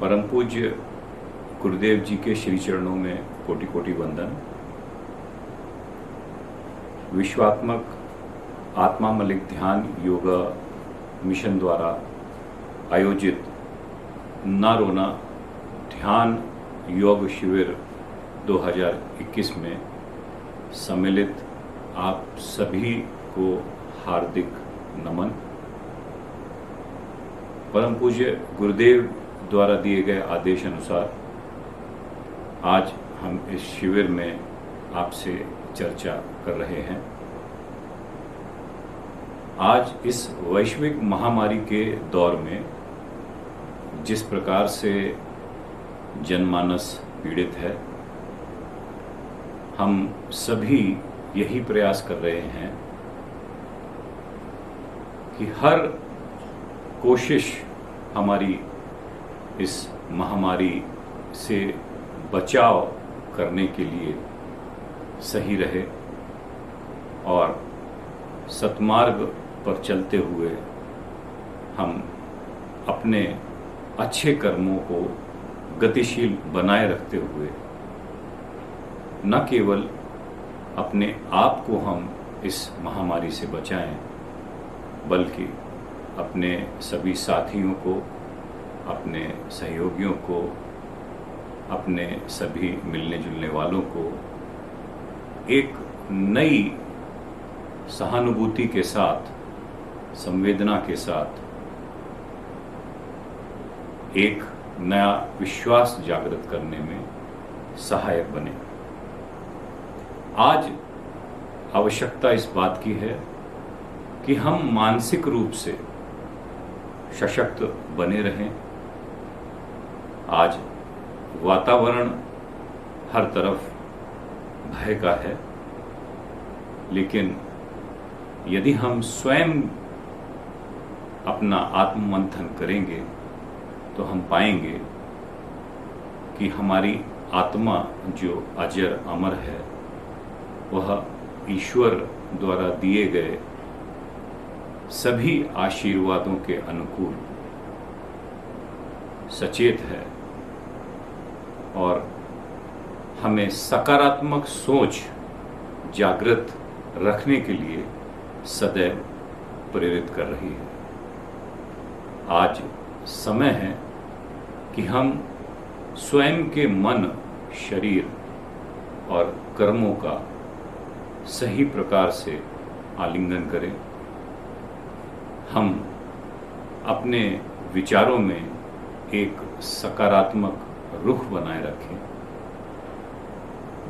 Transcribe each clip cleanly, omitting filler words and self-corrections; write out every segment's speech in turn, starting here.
परम पूज्य गुरुदेव जी के श्री चरणों में कोटि कोटि वंदन। विश्वात्मक आत्मा मलिक ध्यान योगा मिशन द्वारा आयोजित ना रोना ध्यान योग शिविर 2021 में सम्मिलित आप सभी को हार्दिक नमन। परम पूज्य गुरुदेव द्वारा दिए गए आदेश अनुसार आज हम इस शिविर में आपसे चर्चा कर रहे हैं। आज इस वैश्विक महामारी के दौर में जिस प्रकार से जनमानस पीड़ित है, हम सभी यही प्रयास कर रहे हैं कि हर कोशिश हमारी इस महामारी से बचाव करने के लिए सही रहे और सतमार्ग पर चलते हुए हम अपने अच्छे कर्मों को गतिशील बनाए रखते हुए न केवल अपने आप को हम इस महामारी से बचाएं, बल्कि अपने सभी साथियों को, अपने सहयोगियों को, अपने सभी मिलने जुलने वालों को एक नई सहानुभूति के साथ, संवेदना के साथ एक नया विश्वास जागृत करने में सहायक बने। आज आवश्यकता इस बात की है कि हम मानसिक रूप से सशक्त बने रहें। आज वातावरण हर तरफ भय का है, लेकिन यदि हम स्वयं अपना आत्ममंथन करेंगे तो हम पाएंगे कि हमारी आत्मा जो अजर अमर है, वह ईश्वर द्वारा दिए गए सभी आशीर्वादों के अनुकूल सचेत है और हमें सकारात्मक सोच जागृत रखने के लिए सदैव प्रेरित कर रही है। आज समय है कि हम स्वयं के मन, शरीर और कर्मों का सही प्रकार से आलिंगन करें। हम अपने विचारों में एक सकारात्मक रुख बनाए रखें।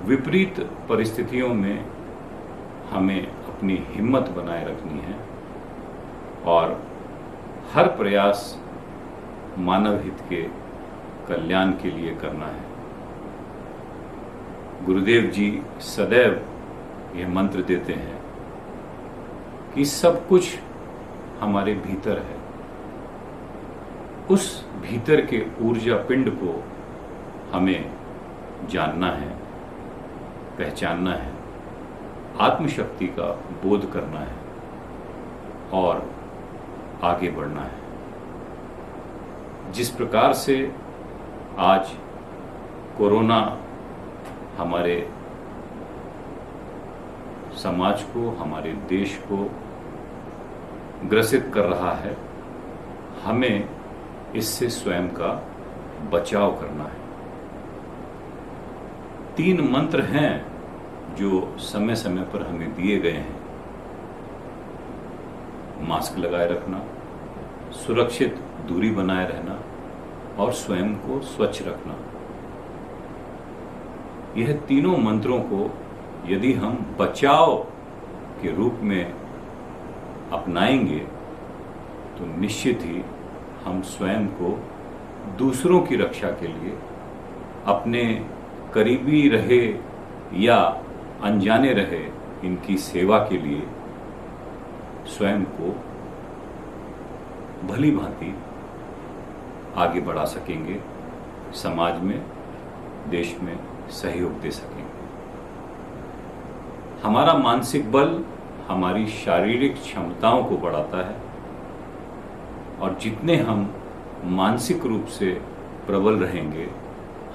विपरीत परिस्थितियों में हमें अपनी हिम्मत बनाए रखनी है और हर प्रयास मानव हित के कल्याण के लिए करना है। गुरुदेव जी सदैव यह मंत्र देते हैं कि सब कुछ हमारे भीतर है। उस भीतर के ऊर्जा पिंड को हमें जानना है, पहचानना है, आत्मशक्ति का बोध करना है और आगे बढ़ना है। जिस प्रकार से आज कोरोना हमारे समाज को, हमारे देश को ग्रसित कर रहा है, हमें इससे स्वयं का बचाव करना है। 3 मंत्र हैं जो समय समय पर हमें दिए गए हैं। मास्क लगाए रखना, सुरक्षित दूरी बनाए रहना और स्वयं को स्वच्छ रखना। यह तीनों मंत्रों को यदि हम बचाव के रूप में अपनाएंगे तो निश्चित ही हम स्वयं को दूसरों की रक्षा के लिए, अपने करीबी रहे या अनजाने रहे इनकी सेवा के लिए स्वयं को भली भांति आगे बढ़ा सकेंगे, समाज में, देश में सहयोग दे सकेंगे। हमारा मानसिक बल हमारी शारीरिक क्षमताओं को बढ़ाता है और जितने हम मानसिक रूप से प्रबल रहेंगे,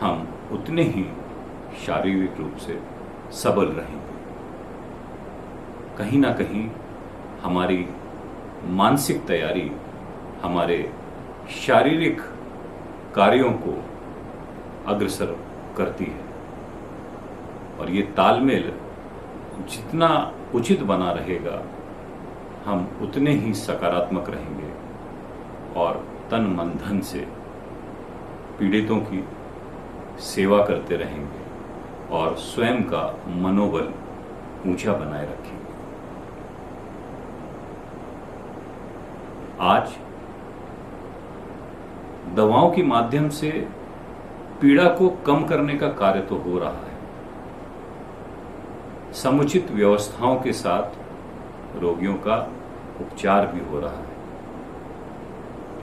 हम उतने ही शारीरिक रूप से सबल रहेंगे। कहीं ना कहीं हमारी मानसिक तैयारी हमारे शारीरिक कार्यों को अग्रसर करती है, और ये तालमेल जितना उचित बना रहेगा, हम उतने ही सकारात्मक रहेंगे और तन मन धन से पीड़ितों की सेवा करते रहेंगे और स्वयं का मनोबल ऊंचा बनाए रखेंगे। आज दवाओं के माध्यम से पीड़ा को कम करने का कार्य तो हो रहा है, समुचित व्यवस्थाओं के साथ रोगियों का उपचार भी हो रहा है,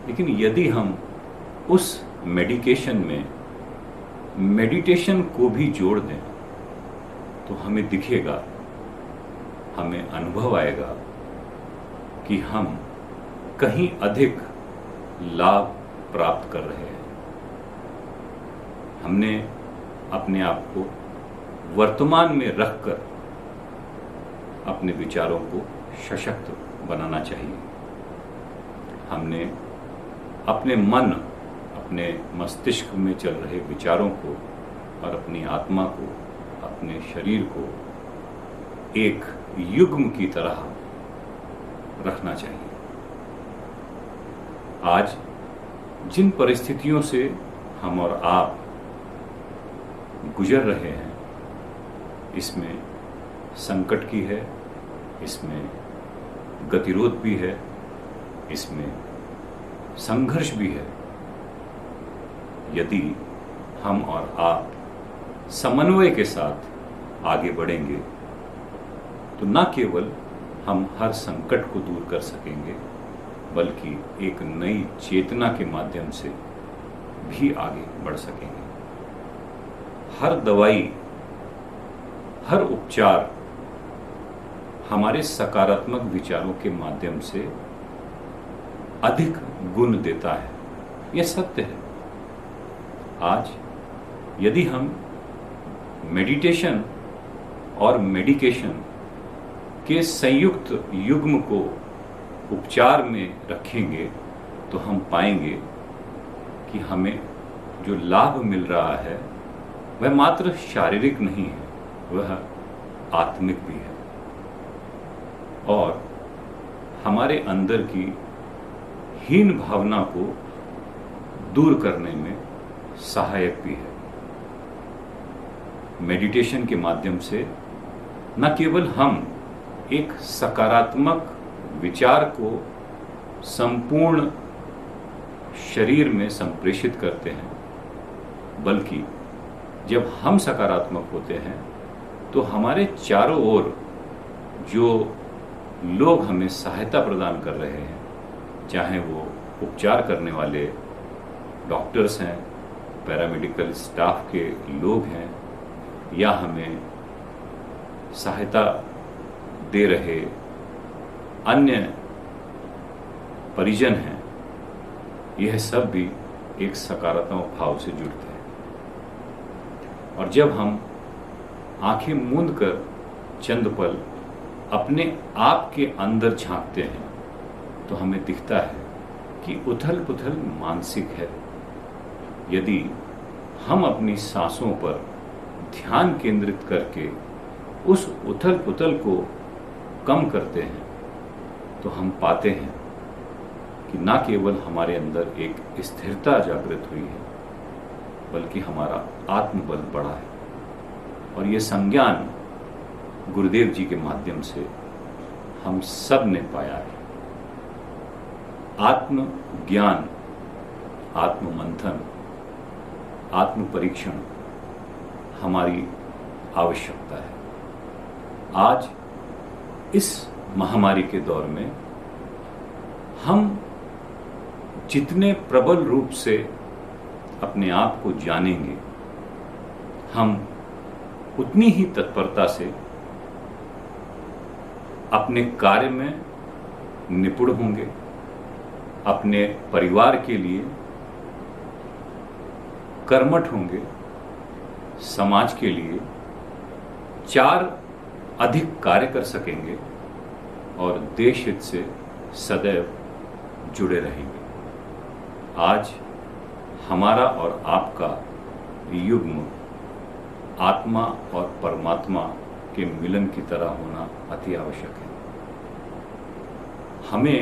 लेकिन यदि हम उस मेडिकेशन में मेडिटेशन को भी जोड़ दें तो हमें दिखेगा, हमें अनुभव आएगा कि हम कहीं अधिक लाभ प्राप्त कर रहे हैं। हमने अपने आप को वर्तमान में रखकर अपने विचारों को सशक्त बनाना चाहिए। हमने अपने मन, अपने मस्तिष्क में चल रहे विचारों को और अपनी आत्मा को, अपने शरीर को एक युग्म की तरह रखना चाहिए। आज जिन परिस्थितियों से हम और आप गुजर रहे हैं, इसमें संकट की है, इसमें गतिरोध भी है, इसमें संघर्ष भी है। यदि हम और आप समन्वय के साथ आगे बढ़ेंगे तो न केवल हम हर संकट को दूर कर सकेंगे, बल्कि एक नई चेतना के माध्यम से भी आगे बढ़ सकेंगे। हर दवाई, हर उपचार हमारे सकारात्मक विचारों के माध्यम से अधिक गुण देता है, यह सत्य है। आज यदि हम मेडिटेशन और मेडिकेशन के संयुक्त युग्म को उपचार में रखेंगे तो हम पाएंगे कि हमें जो लाभ मिल रहा है वह मात्र शारीरिक नहीं है, वह आत्मिक भी है और हमारे अंदर की हीन भावना को दूर करने में सहायक भी है। मेडिटेशन के माध्यम से न केवल हम एक सकारात्मक विचार को संपूर्ण शरीर में संप्रेषित करते हैं, बल्कि जब हम सकारात्मक होते हैं तो हमारे चारों ओर जो लोग हमें सहायता प्रदान कर रहे हैं, चाहे वो उपचार करने वाले डॉक्टर्स हैं, पैरामेडिकल स्टाफ के लोग हैं, या हमें सहायता दे रहे अन्य परिजन हैं, यह सब भी एक सकारात्मक भाव से जुड़ते हैं। और जब हम आंखें मूंद कर चंद पल अपने आप के अंदर झांकते हैं तो हमें दिखता है कि उथल पुथल मानसिक है। यदि हम अपनी सांसों पर ध्यान केंद्रित करके उस उथल पुथल को कम करते हैं तो हम पाते हैं कि न केवल हमारे अंदर एक स्थिरता जागृत हुई है, बल्कि हमारा आत्मबल बढ़ा है। और ये संज्ञान गुरुदेव जी के माध्यम से हम सब ने पाया है। आत्म ज्ञान, आत्म मंथन, आत्म परीक्षण हमारी आवश्यकता है। आज इस महामारी के दौर में हम जितने प्रबल रूप से अपने आप को जानेंगे, हम उतनी ही तत्परता से अपने कार्य में निपुण होंगे, अपने परिवार के लिए कर्मठ होंगे, समाज के लिए 4 अधिक कार्य कर सकेंगे और देश हित से सदैव जुड़े रहेंगे। आज हमारा और आपका युग्म आत्मा और परमात्मा के मिलन की तरह होना अति आवश्यक है। हमें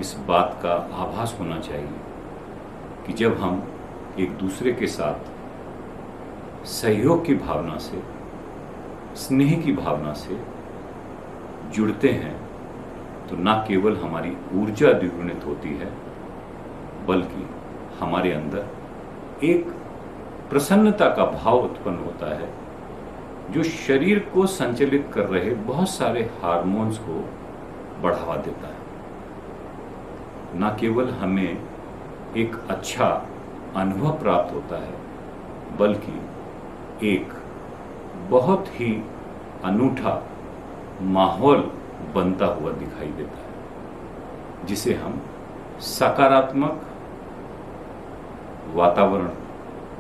इस बात का आभास होना चाहिए कि जब हम एक दूसरे के साथ सहयोग की भावना से, स्नेह की भावना से जुड़ते हैं तो न केवल हमारी ऊर्जा द्विगुणित होती है, बल्कि हमारे अंदर एक प्रसन्नता का भाव उत्पन्न होता है जो शरीर को संचालित कर रहे बहुत सारे हार्मोन्स को बढ़ावा देता है। न केवल हमें एक अच्छा अनुभव प्राप्त होता है, बल्कि एक बहुत ही अनूठा माहौल बनता हुआ दिखाई देता है, जिसे हम सकारात्मक वातावरण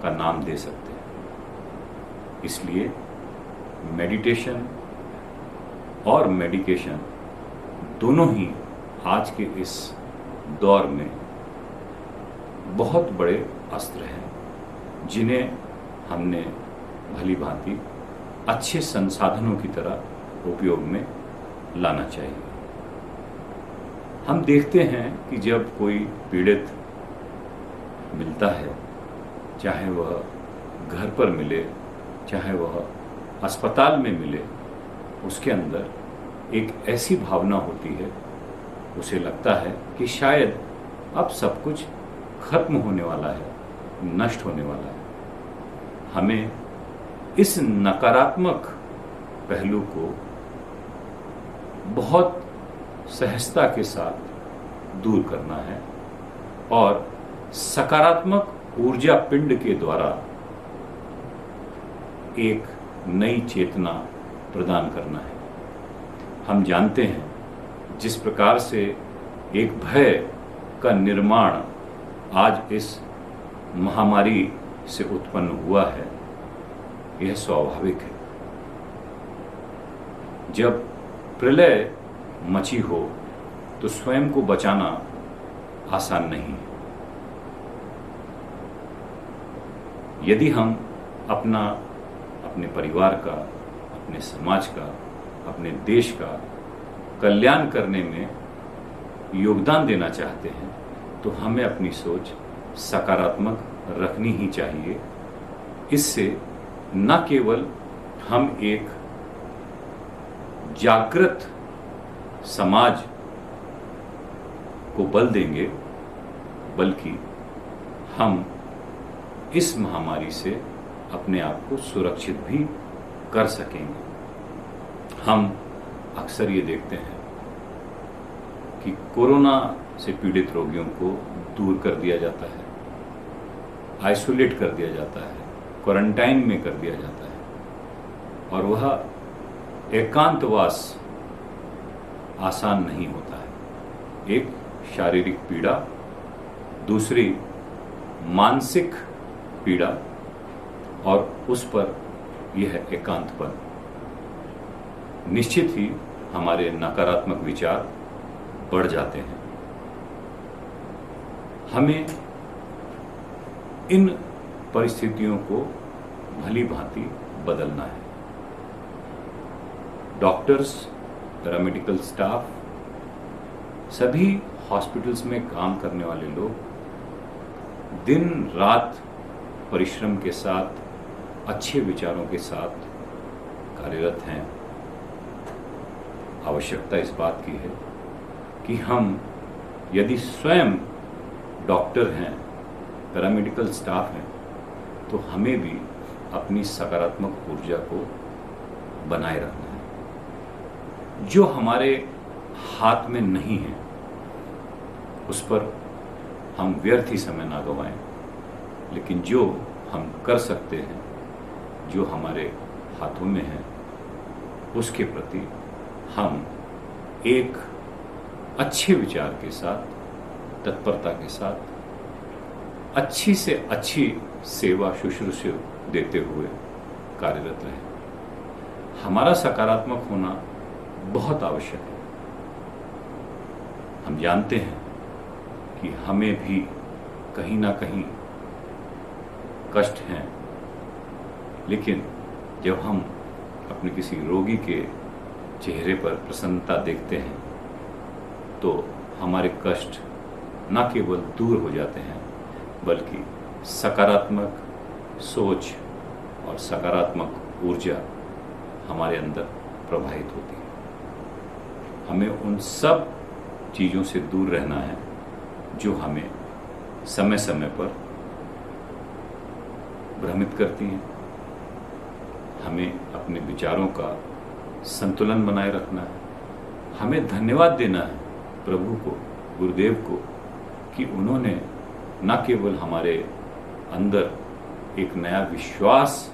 का नाम दे सकते हैं। इसलिए मेडिटेशन और मेडिकेशन दोनों ही आज के इस दौर में बहुत बड़े अस्त्र हैं, जिन्हें हमने भली भांति अच्छे संसाधनों की तरह उपयोग में लाना चाहिए। हम देखते हैं कि जब कोई पीड़ित मिलता है, चाहे वह घर पर मिले, चाहे वह अस्पताल में मिले, उसके अंदर एक ऐसी भावना होती है, उसे लगता है कि शायद अब सब कुछ खत्म होने वाला है, नष्ट होने वाला है। हमें इस नकारात्मक पहलू को बहुत सहजता के साथ दूर करना है और सकारात्मक ऊर्जा पिंड के द्वारा एक नई चेतना प्रदान करना है। हम जानते हैं जिस प्रकार से एक भय का निर्माण आज इस महामारी से उत्पन्न हुआ है, यह स्वाभाविक है। जब प्रलय मची हो तो स्वयं को बचाना आसान नहीं है। यदि हम अपने परिवार का, अपने समाज का, अपने देश का कल्याण करने में योगदान देना चाहते हैं तो हमें अपनी सोच सकारात्मक रखनी ही चाहिए। इससे न केवल हम एक जागृत समाज को बल देंगे, बल्कि हम इस महामारी से अपने आप को सुरक्षित भी कर सकेंगे। हम अक्सर ये देखते हैं कि कोरोना से पीड़ित रोगियों को दूर कर दिया जाता है, आइसोलेट कर दिया जाता है, क्वारंटाइन में कर दिया जाता है, और वह एकांतवास आसान नहीं होता है। एक शारीरिक पीड़ा, दूसरी मानसिक पीड़ा, और उस पर यह एकांतपन, निश्चित ही हमारे नकारात्मक विचार बढ़ जाते हैं। हमें इन परिस्थितियों को भली भांति बदलना है। डॉक्टर्स, पैरामेडिकल स्टाफ, सभी हॉस्पिटल्स में काम करने वाले लोग दिन रात परिश्रम के साथ, अच्छे विचारों के साथ कार्यरत हैं। आवश्यकता इस बात की है कि हम यदि स्वयं डॉक्टर हैं, पैरामेडिकल स्टाफ हैं, तो हमें भी अपनी सकारात्मक ऊर्जा को बनाए रखना है। जो हमारे हाथ में नहीं है उस पर हम व्यर्थ ही समय ना गवाएं, लेकिन जो हम कर सकते हैं, जो हमारे हाथों में है, उसके प्रति हम एक अच्छे विचार के साथ, तत्परता के साथ अच्छी से अच्छी सेवा शुश्रूषा देते हुए कार्यरत रहें। हमारा सकारात्मक होना बहुत आवश्यक है। हम जानते हैं कि हमें भी कहीं ना कहीं कष्ट हैं, लेकिन जब हम अपने किसी रोगी के चेहरे पर प्रसन्नता देखते हैं तो हमारे कष्ट न केवल दूर हो जाते हैं, बल्कि सकारात्मक सोच और सकारात्मक ऊर्जा हमारे अंदर प्रवाहित होती है। हमें उन सब चीज़ों से दूर रहना है जो हमें समय समय पर भ्रमित करती हैं। हमें अपने विचारों का संतुलन बनाए रखना है। हमें धन्यवाद देना है प्रभु को, गुरुदेव को, कि उन्होंने न केवल हमारे अंदर एक नया विश्वास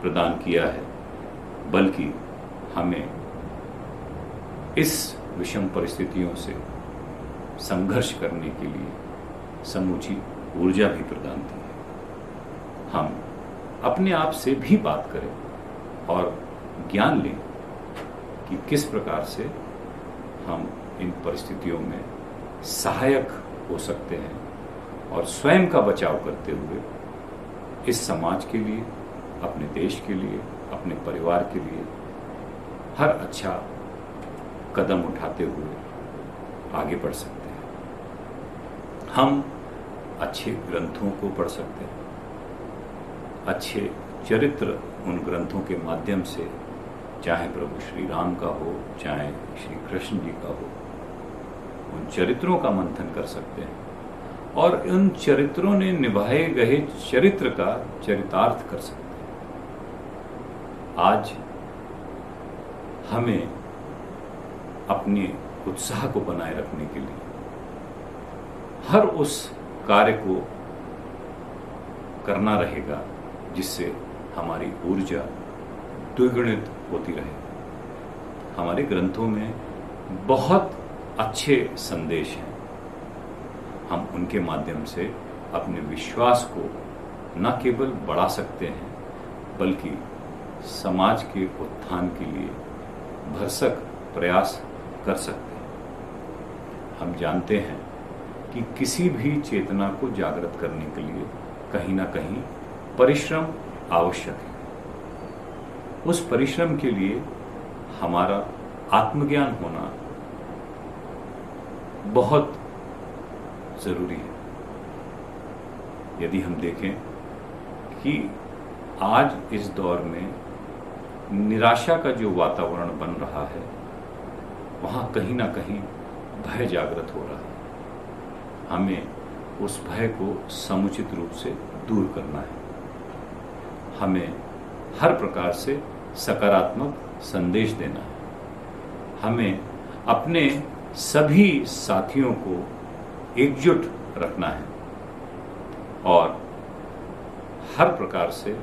प्रदान किया है, बल्कि हमें इस विषम परिस्थितियों से संघर्ष करने के लिए समूची ऊर्जा भी प्रदान की है। हम अपने आप से भी बात करें और ज्ञान लें कि किस प्रकार से हम इन परिस्थितियों में सहायक हो सकते हैं और स्वयं का बचाव करते हुए इस समाज के लिए, अपने देश के लिए, अपने परिवार के लिए हर अच्छा कदम उठाते हुए आगे बढ़ सकते हैं। हम अच्छे ग्रंथों को पढ़ सकते हैं। अच्छे चरित्र उन ग्रंथों के माध्यम से, चाहे प्रभु श्री राम का हो, चाहे श्री कृष्ण जी का हो, उन चरित्रों का मंथन कर सकते हैं और उन चरित्रों ने निभाए गए चरित्र का चरितार्थ कर सकते हैं। आज हमें अपने उत्साह को बनाए रखने के लिए हर उस कार्य को करना रहेगा जिससे हमारी ऊर्जा द्विगुणित होती रहे। हमारे ग्रंथों में बहुत अच्छे संदेश हैं। हम उनके माध्यम से अपने विश्वास को न केवल बढ़ा सकते हैं, बल्कि समाज के उत्थान के लिए भरसक प्रयास कर सकते हैं। हम जानते हैं कि किसी भी चेतना को जागृत करने के लिए कहीं ना कहीं परिश्रम आवश्यक है। उस परिश्रम के लिए हमारा आत्मज्ञान होना बहुत जरूरी है। यदि हम देखें कि आज इस दौर में निराशा का जो वातावरण बन रहा है, वहां कहीं ना कहीं भय जागृत हो रहा है। हमें उस भय को समुचित रूप से दूर करना है। हमें हर प्रकार से सकारात्मक संदेश देना है। हमें अपने सभी साथियों को एकजुट रखना है और हर प्रकार से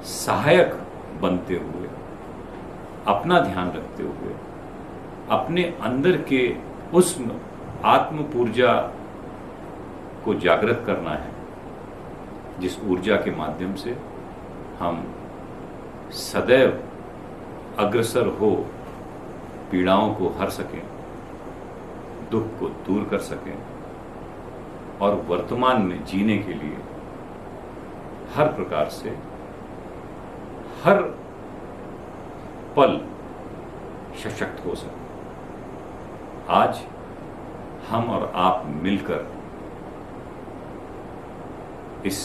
सहायक बनते हुए, अपना ध्यान रखते हुए, अपने अंदर के उस आत्म ऊर्जा को जागृत करना है, जिस ऊर्जा के माध्यम से हम सदैव अग्रसर हो, पीड़ाओं को हर सकें, दुख को दूर कर सकें और वर्तमान में जीने के लिए हर प्रकार से हर पल सशक्त हो सके। आज हम और आप मिलकर इस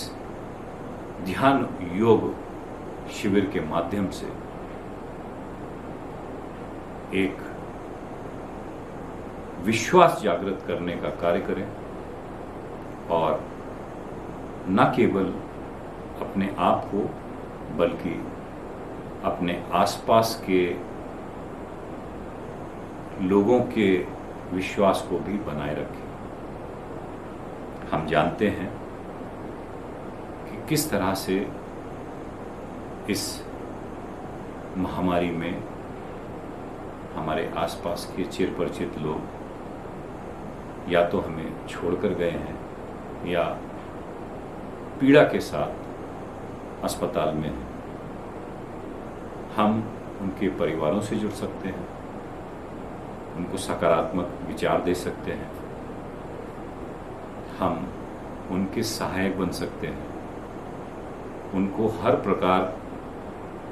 ध्यान योग शिविर के माध्यम से एक विश्वास जागृत करने का कार्य करें और न केवल अपने आप को, बल्कि अपने आसपास के लोगों के विश्वास को भी बनाए रखें। हम जानते हैं कि किस तरह से इस महामारी में हमारे आसपास के चिरपरिचित लोग या तो हमें छोड़कर गए हैं या पीड़ा के साथ अस्पताल में हैं, हम उनके परिवारों से जुड़ सकते हैं, उनको सकारात्मक विचार दे सकते हैं, हम उनके सहायक बन सकते हैं, उनको हर प्रकार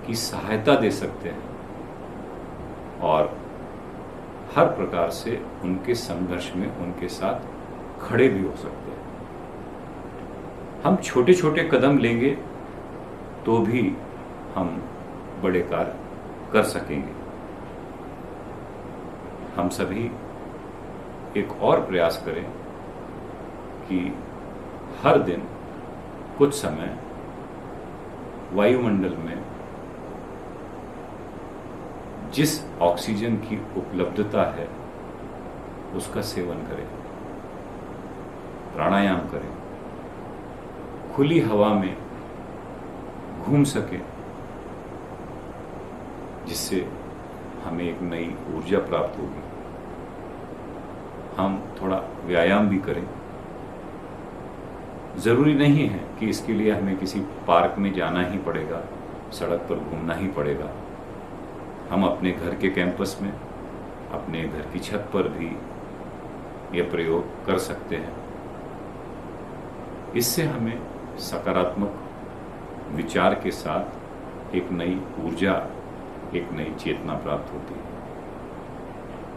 की सहायता दे सकते हैं और हर प्रकार से उनके संघर्ष में उनके साथ खड़े भी हो सकते हैं। हम छोटे छोटे कदम लेंगे तो भी हम बड़े कार्य कर सकेंगे। हम सभी एक और प्रयास करें कि हर दिन कुछ समय वायुमंडल में जिस ऑक्सीजन की उपलब्धता है उसका सेवन करें, प्राणायाम करें, खुली हवा में घूम सकें, जिससे हमें एक नई ऊर्जा प्राप्त होगी। हम थोड़ा व्यायाम भी करें। ज़रूरी नहीं है कि इसके लिए हमें किसी पार्क में जाना ही पड़ेगा, सड़क पर घूमना ही पड़ेगा। हम अपने घर के कैंपस में, अपने घर की छत पर भी यह प्रयोग कर सकते हैं। इससे हमें सकारात्मक विचार के साथ एक नई ऊर्जा, एक नई चेतना प्राप्त होती है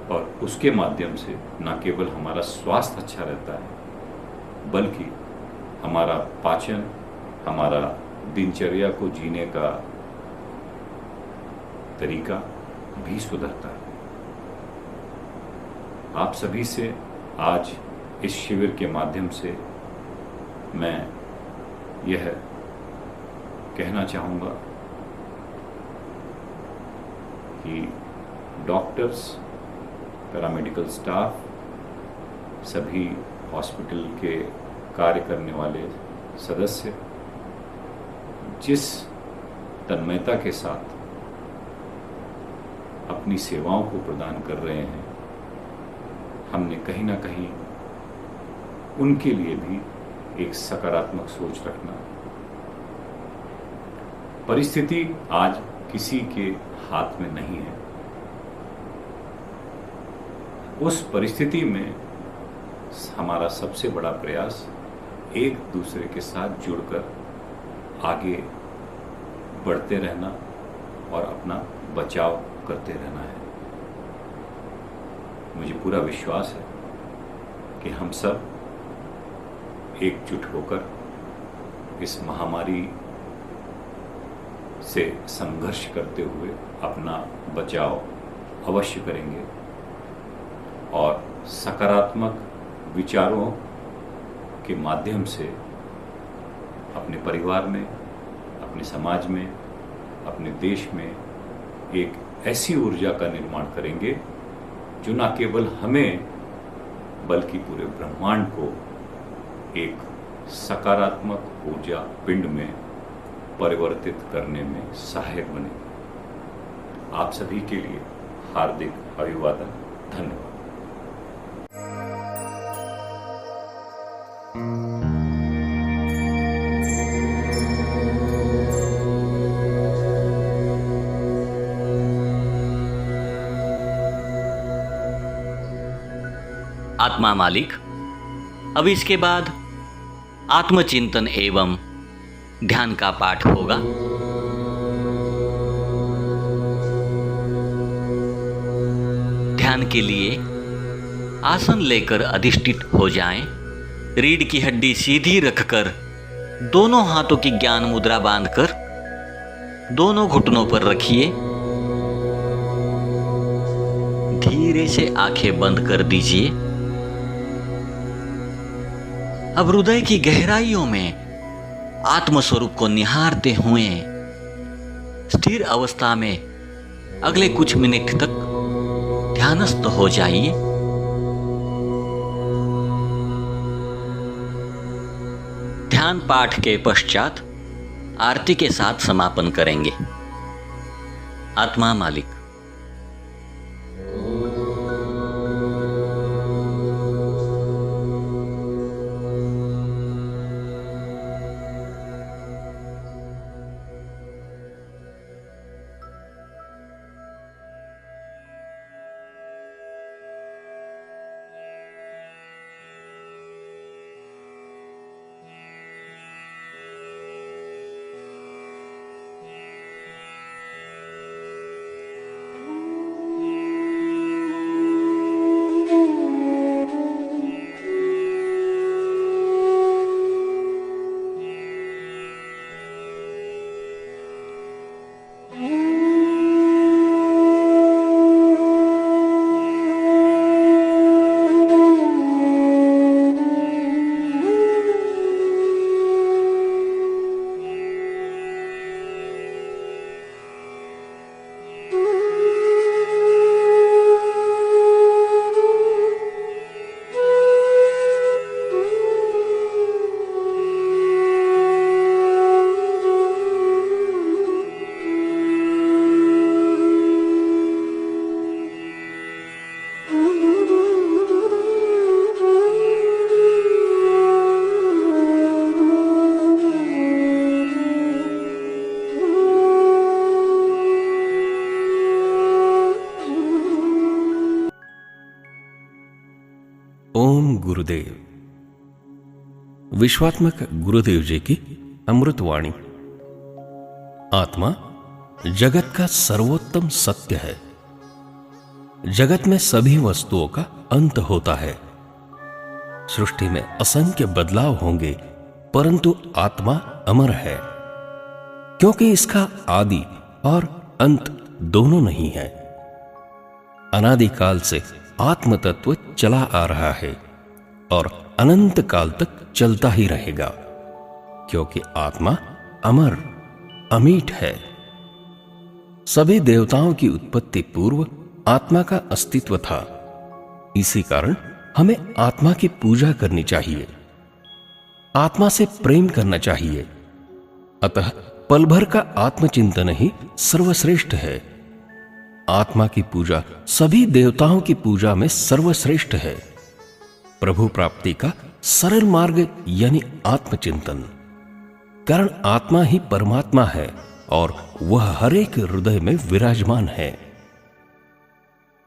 और उसके माध्यम से न केवल हमारा स्वास्थ्य अच्छा रहता है, बल्कि हमारा पाचन, हमारा दिनचर्या को जीने का तरीका भी सुधरता है। आप सभी से आज इस शिविर के माध्यम से मैं यह कहना चाहूँगा कि डॉक्टर्स, पैरामेडिकल स्टाफ, सभी हॉस्पिटल के कार्य करने वाले सदस्य जिस तन्मयता के साथ अपनी सेवाओं को प्रदान कर रहे हैं, हमने कहीं ना कहीं उनके लिए भी एक सकारात्मक सोच रखना। परिस्थिति आज किसी के हाथ में नहीं है। उस परिस्थिति में हमारा सबसे बड़ा प्रयास एक दूसरे के साथ जुड़कर आगे बढ़ते रहना और अपना बचाव करते रहना है। मुझे पूरा विश्वास है कि हम सब एकजुट होकर इस महामारी से संघर्ष करते हुए अपना बचाव अवश्य करेंगे और सकारात्मक विचारों के माध्यम से अपने परिवार में, अपने समाज में, अपने देश में एक ऐसी ऊर्जा का निर्माण करेंगे जो न केवल हमें बल्कि पूरे ब्रह्मांड को एक सकारात्मक ऊर्जा पिंड में परिवर्तित करने में सहायक बने। आप सभी के लिए हार्दिक अभिवादन। धन्यवाद। आत्मा मालिक, अब इसके बाद आत्मचिंतन एवं ध्यान का पाठ होगा। ध्यान के लिए आसन लेकर अधिष्ठित हो जाएं। रीढ़ की हड्डी सीधी रखकर दोनों हाथों की ज्ञान मुद्रा बांधकर दोनों घुटनों पर रखिए। धीरे से आंखें बंद कर दीजिए। अब हृदय की गहराइयों में आत्मस्वरूप को निहारते हुए स्थिर अवस्था में अगले कुछ मिनट तक ध्यानस्थ हो जाइए। ध्यान पाठ के पश्चात आरती के साथ समापन करेंगे। आत्मा मालिक। ओम गुरुदेव। विश्वात्मक गुरुदेव जी की अमृतवाणी। आत्मा जगत का सर्वोत्तम सत्य है। जगत में सभी वस्तुओं का अंत होता है। सृष्टि में असंख्य बदलाव होंगे, परंतु आत्मा अमर है, क्योंकि इसका आदि और अंत दोनों नहीं है। अनादिकाल से आत्म तत्व चला आ रहा है और अनंत काल तक चलता ही रहेगा, क्योंकि आत्मा अमर अमीट है। सभी देवताओं की उत्पत्ति पूर्व आत्मा का अस्तित्व था। इसी कारण हमें आत्मा की पूजा करनी चाहिए, आत्मा से प्रेम करना चाहिए। अतः पल भर का आत्मचिंतन ही सर्वश्रेष्ठ है। आत्मा की पूजा सभी देवताओं की पूजा में सर्वश्रेष्ठ है। प्रभु प्राप्ति का सरल मार्ग यानी आत्मचिंतन। कारण आत्मा ही परमात्मा है और वह हर एक हृदय में विराजमान है।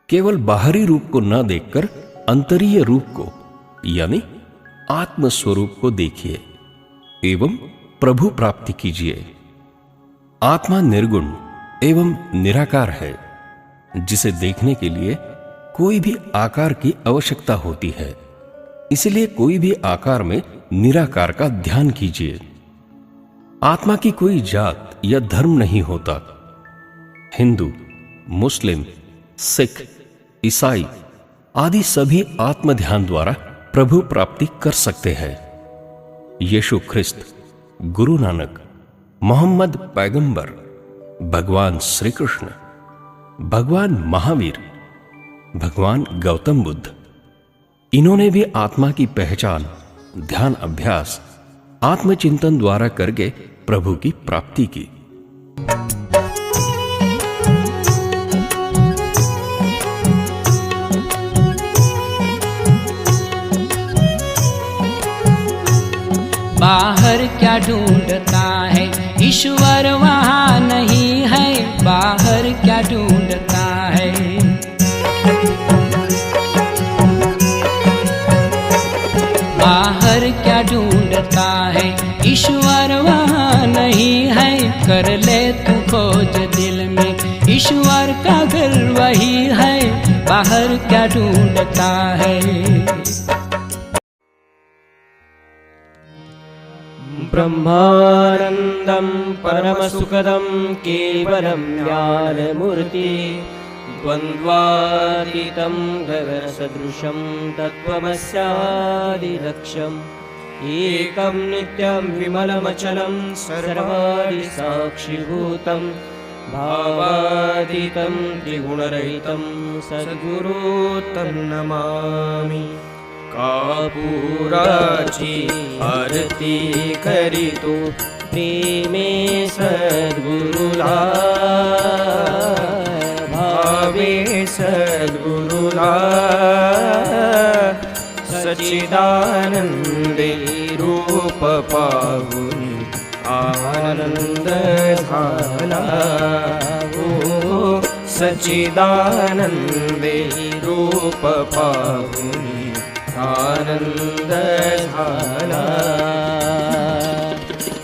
केवल बाहरी रूप को न देखकर अंतरीय रूप को यानी आत्म स्वरूप को देखिए एवं प्रभु प्राप्ति कीजिए। आत्मा निर्गुण एवं निराकार है, जिसे देखने के लिए कोई भी आकार की आवश्यकता होती है। इसलिए कोई भी आकार में निराकार का ध्यान कीजिए। आत्मा की कोई जात या धर्म नहीं होता। हिंदू, मुस्लिम, सिख, ईसाई आदि सभी आत्म ध्यान द्वारा प्रभु प्राप्ति कर सकते हैं। यीशु ख्रिस्त, गुरु नानक, मोहम्मद पैगंबर, भगवान श्री कृष्ण, भगवान महावीर, भगवान गौतम बुद्ध, इन्होंने भी आत्मा की पहचान ध्यान अभ्यास आत्मचिंतन द्वारा करके प्रभु की प्राप्ति की। बाहर क्या ढूंढता है ईश्वर वहाँ नहीं है। बाहर क्या ढूंढता है। बाहर क्या ढूंढता है ईश्वर वहाँ नहीं है। कर ले तू खोज दिल में ईश्वर का घर वही है। बाहर क्या ढूंढता है। ब्रह्मानन्दं परमसुखदं केवलं ज्ञानमूर्ति द्वन्द्वातीतं गगनसदृशं तत्त्वमस्यादिलक्ष्यम् एकं नित्यं विमलमचलं सर्वाणि साक्षिभूतं भावातीतं त्रिगुणरहितं सद्गुरुं नमामि। कापूराची आरती करीतो प्रेमे सद्गुरुला भावे सद्गुरुला सच्चिदानंदे रूप पाहुनी आनंद झाला हो। सच्चिदानंदे रूप पाहुनी आनंद झाला।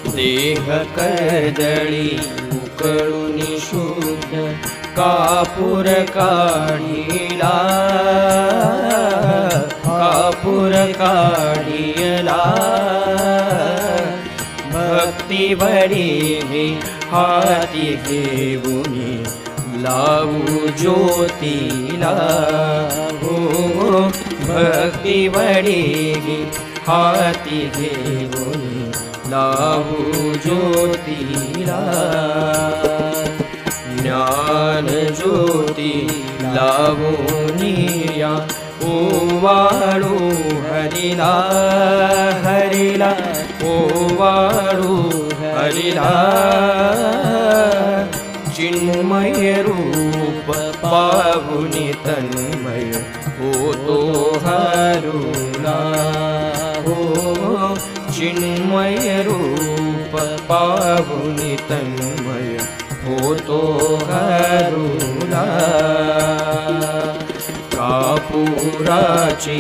देह कर्दळी उकळून शुद्ध कापूर काढिला। कापूर काढिला भक्ती बडी हाती घेऊनी लावू ज्योतीला हो। भक्ती बडी हाती घेऊन लावू ज्योतीला। ज्ञान ज्योती लावूनिया ओवाळू हरिला। हरिला ओवाळू हरिला। चिन्मय रूप पाहुनी तन्मय होतो हरुला हो। चिन्मय रूप पाहुनी तन्मय होतो हरुला। कापू गुराची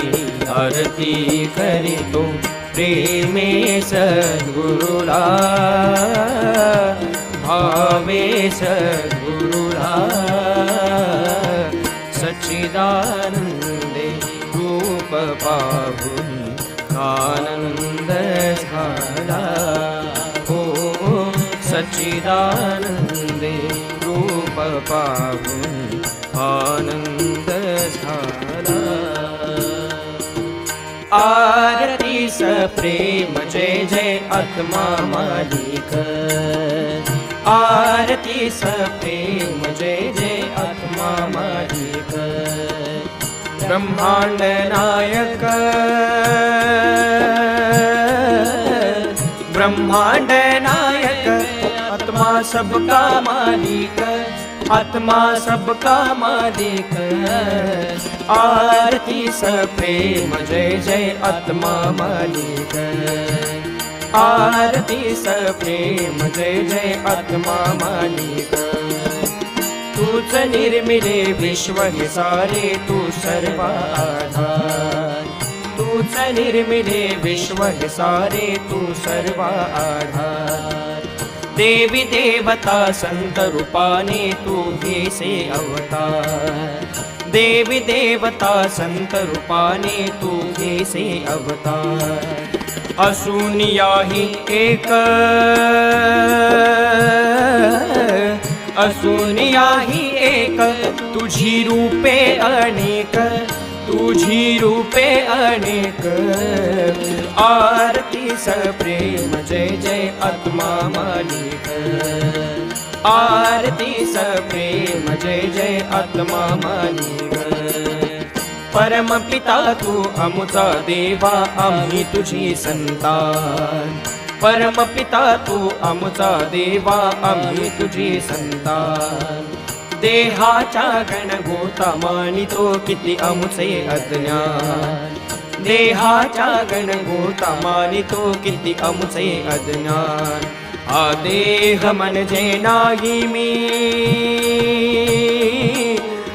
आरती करीतो प्रेमे सद्गुरुला भावे सद्गुरुला सच्चिदानंदे रूप पाहुनी आनंद झाला हो सच्चिदानंदे रूप पाहुनी आनंद झाला आरती प्रेम जय जय आत्मा मालिक आरती प्रेम जय जय आत्मा मालिक ब्रह्मांड नायक ब्रह्मांड नायक आत्मा सबका मालिक आत्मा सबका मालिक आरती प्रेम जय जय आत्मा मालिक आरती प्रेम जय जय आत्मा मालिक तूच निर्मिले विश्व हे सारे तू सर्व आधार तूच निर्मिले विश्व हे सारे तू सर्व आधार देवी देवता संत रूपाने तू घेसे अवतार देवी देवता संत रूपाने तू घेसे अवतार असून याही एक असून याही एक तुझी रूपे अनेक तुझी रूपे अनेक आरती प्रेम जय जय आत्मा मालिक आरती प्रेम जय जय आत्मा मालिक परम पिता तू आमचा देवा आम्ही तुझी संतान परम पिता तू आमचा देवा आम्ही तुझी संतान देहाच्या गणगोता मानितो किती आमचे अज्ञान देहाच्या गणगोता मानितो किती आमचे अज्ञान हा देह म्हणजे नाही मी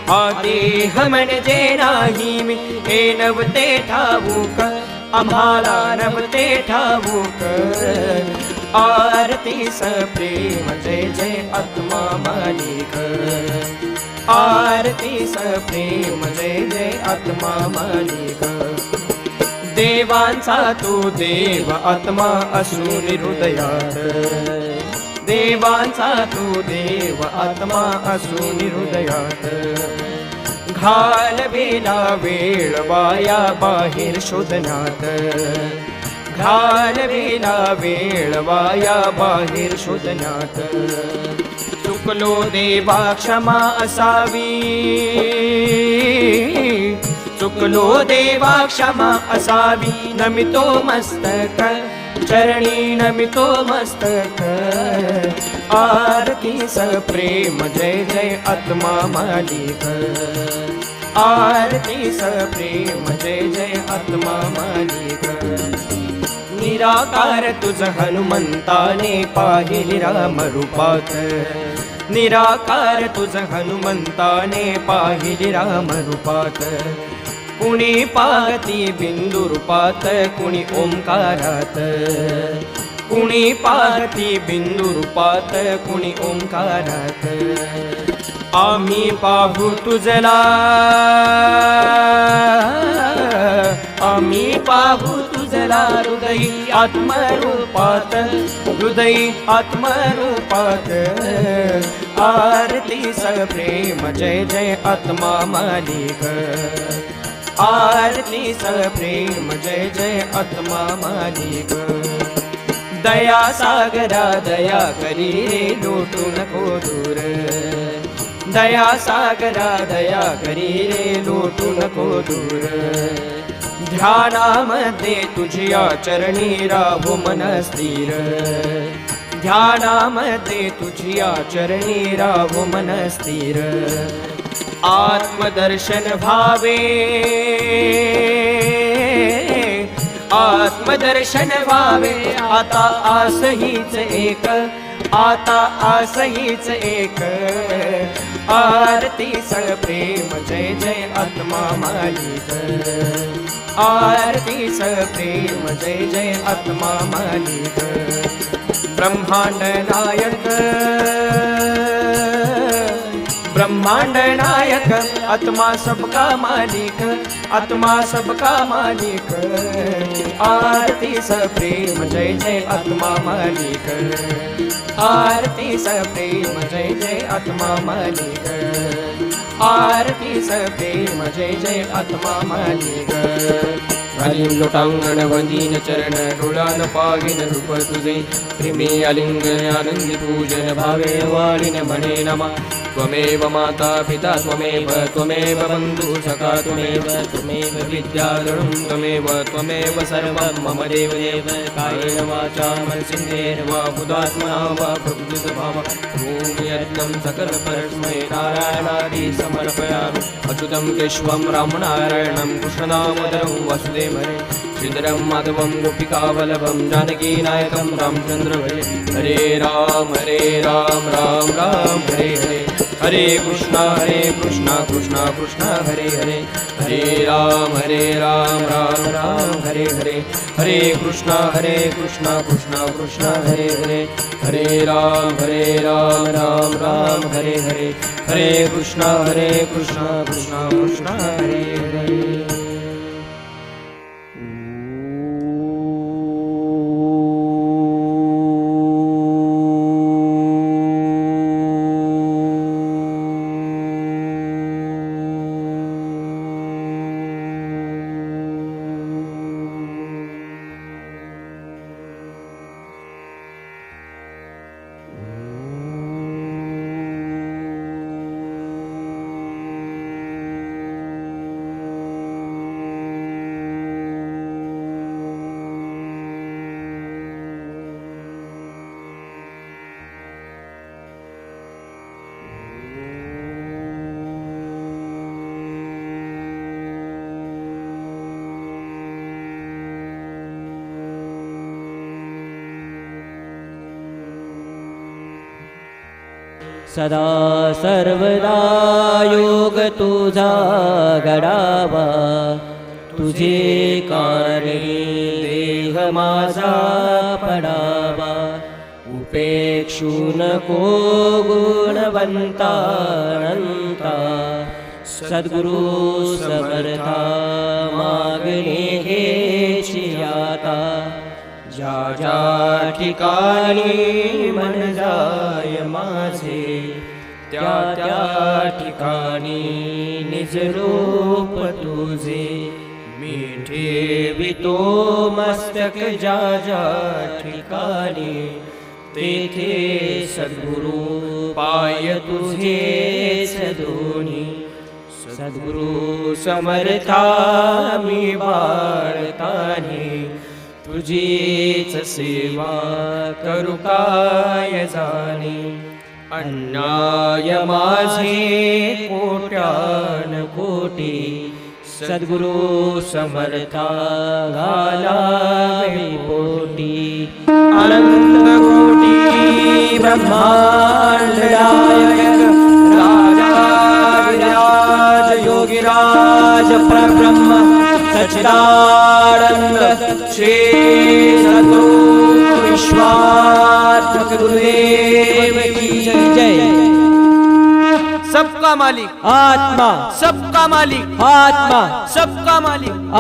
हा देह म्हणजे नाही मी हे नवते ठाऊक आम्हाला नवते ठाऊक आरती प्रेम जय जय आत्मा मालिक आरती प्रेम जय जय आत्मा मालिक देवांचा तू देव आत्मा असून हृदयात देवांचा तू देव आत्मा असून हृदयात घाल बेला वेळ वाया बाहेर शोधण्यात घाल बेला वेळ वाया बाहेर शोधण्यात चुकलो देवा क्षमा असावी चुकलो देवा क्षमा असावी नमितो मस्तक चरणी नमितो मस्तक आरती प्रेम जय जय आत्मा मालिक आरती प्रेम जय जय आत्मा मालिक निराकार तुझ हनुमंताने पाहिले राम रूपात निराकार तुझ हनुमंताने पाहिले राम रूपात कुणी पाहती बिंदू रूपात कुणी ओंकारात कुणी पाहती बिंदू रूपात कुणी ओंकारात आम्ही पाहू तुझला आम्ही पाहू तुझला हृदयी आत्मरूपात हृदयी आत्मरूपात आरती प्रेम जय जय आत्मा मालिक आरती प्रेम जय जय आत्मा मालिक दया सागरा दया करी रे लोटू नको दूर दया सागरा दया करी रे लोटू नको दूर ध्यानामध्ये तुझ्या चरणी राहू मन स्थिर ध्यानामध्ये तुझ्या चरणी राहू मन स्थिर आत्मदर्शन भावे आत्मदर्शन व्हावे आता आस हीच एक आता आस हीच एक आरती प्रेम जय जय आत्मा मालिक आरती सप्रेम जय जय आत्मा मालिक ब्रह्मांड नायक ब्रह्मांड नायक आत्मा सबका मालिक आत्मा सबका मालिक आरती सप्रेम जय जय आत्मा मालिक आरती सप्रेम जय जय आत्मा मालिक आरती सप्रेम जय जय आत्मा मालिक घालीन लोटांगण वंदीन चरण डोळान पावीन रूप तुझे प्रेमी आलिंगन आनंदी पूजन भावे वाळीन म्हणे नमा त्वमेव माता पिता त्वमेव बंधु सखा त्वमेव विद्याधरं त्वमेव सर्वं मम देवदेव कायेन वाचा मनसेन्द्रियेर्वा बुधात्मना वा प्रकृतिस्वभावात् यज्ञं सकलपरस्मै नारायणादि समर्पयामि अच्युतं केशवं रामनारायणं कृष्णदामोदरं वासुदेवं श्रीधरं माधवं गोपिकावल्लभं जानकीनायकं रामचन्द्र हरे राम राम राम हरे हरे हरे कृष्णा कृष्णा कृष्णा हरे हरे हरे राम राम राम हरे हरे हरे कृष्णा कृष्णा कृष्णा हरे हरे हरे राम राम राम हरे हरे हरे कृष्णा कृष्णा कृष्णा हरे हरे सदा सर्वदा योग तुझा घडावा तुझे कारणे देह माझा पडावा उपेक्षू नको गुणवंता अनंता सद्गुरु समर्था मागणे घ्यायची आता ज्या ज्या ठिकाणी मन जाय माझे त्या त्या ठिकाणी निज रूप तुझे मी ठेवितो मस्तक ज्या ज्या ठिकाणी तेथे सद्गुरु पाय तुझेच दोन्ही सद्गुरु समर्था मी बाळतानी तुझीच सेवा करू काय जाणे अन्याय माझे कोट्यान कोटी सद्गुरु समर्था घालावे पोटी अनंत कोटी ब्रह्मांड नायक राज योगीराज परब्रह्म सच्चिदानंद श्री सद्गुरु विश्वात्मक गुरुदेव की जय। सबका मालिक आत्मा सबका मालिक आत्मा सबका मालिक